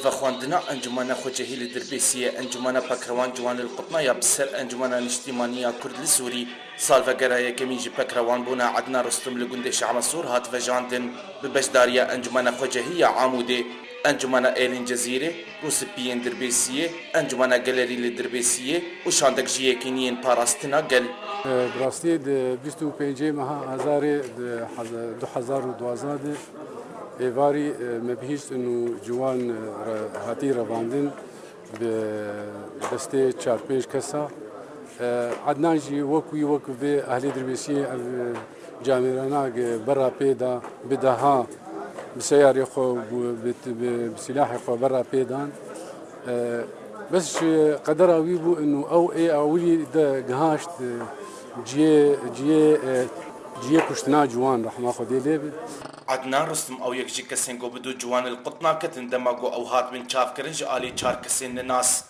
فخواندنا انجمن خوجهی لدربیسیه انجمن پکروان جوان القطنا یا بسر انجمن نشتیمانیا کرد لسوری سالفگرای کمیج پکروان بونا عدنا رستم لگند شعب سور هات وجاندن ببشداریا انجمن خوجهی عاموده انجمن ایلین جزیره روسپیین دربیسیه انجمن گالری لدربیسیه و شاندک جیکنین پاراستنا گل براستی 25 ماه آذر 2012 ایواری مبهیست انو جوان هاتی رواندن به دسته 4-5 کسا عدنان جی وکو به اهلی دربیسی جامعانا برا پیدا بدها بسیاری خو بسلاح خو برا پیدان بس قدر اوی بو انو او ای اولی ده گهاشت جیه کشتنا جوان رحمه خودی لیبی عدنان رستم او یکجی کسین گو بدو جوان القطنا کتن دماغو او هات من چاف کرنج آلی 4 کسین ناس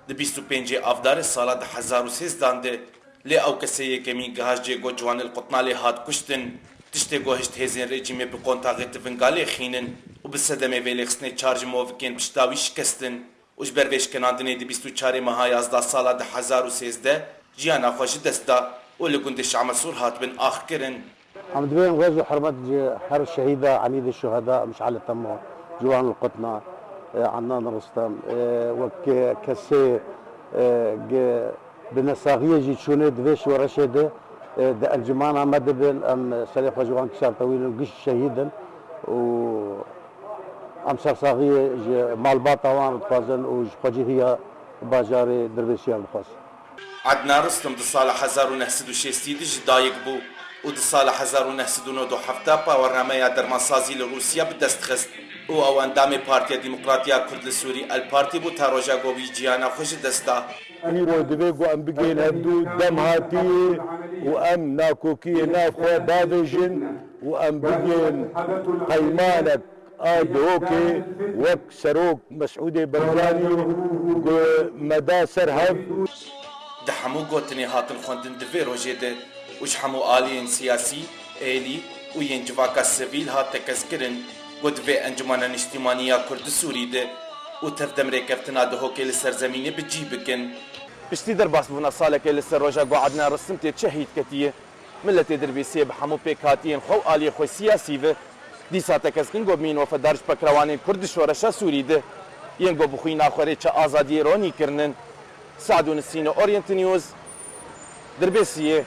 ده 25 افدار سالا ده 2013 ده لی او کسی یکمی گهاش جی گو جوان القطنا لی هات کشتن تشتی گو هشت هزین رژیمی بقونتاقیت فنگالی خینن و بسدمه ویلیخسنه چارج موفکین پشتاوی شکستن وش برویش کناندنه ده 24 ماه 11 سالا ده 2013 جیانا خوش دستا و لگند شعب سور هات بن آخ کرن حمد بن غزو حرمت هر الشهيدة عميد الشهداء مشعل تمو جوان القطنا عنان رستم وكسي بنساغية جي شوني دويش ورشيدة ده الجمانة مدبل أم سليخ جوان كشار طويل وقش شهيدا و أم سرساغية مالباطا وان تفازن وجي هي باجاري دربيسيان الخاص عدنا رستم ده سال 1960 دايق بو و ده سال 1997 باورنامه درمانسازی لروسیا به دست خست او او اندام پارتی دموکراتیا کرد سوری الپارتی بو تاروجا گوبی جیانا خوش دستا اميرو دبيغو ام بقين هدو دم هاتي وام ناكوكي ناخو بافيجن وام بقين قيمانك هوكي وك سروك مسعودي برزاني مدى سرهب ده همو گوتنی هاتن خوندن دوی روژه ده وش همو آلین سیاسی ایلی و ین جواکا سویل هات تکز کرن گود وی انجمان اجتماعیه کرد سوری ده و تفدم ریکفتنا ده هوکی لسرزمینی بجی بکن پشتی در باس بونا ساله که لسر روژا گو عدنا رسم تی چهید کتیه ملت دربیسی به همو پیکاتین خو آلی خو سیاسی و دیسا تکز کن گو مین وفدارش پکروانین کرد شورشا سوری ده ین گو بخوی ناخوری چه آزادی رونی کرنن سعدون السینو اورینت نیوز دربیسیه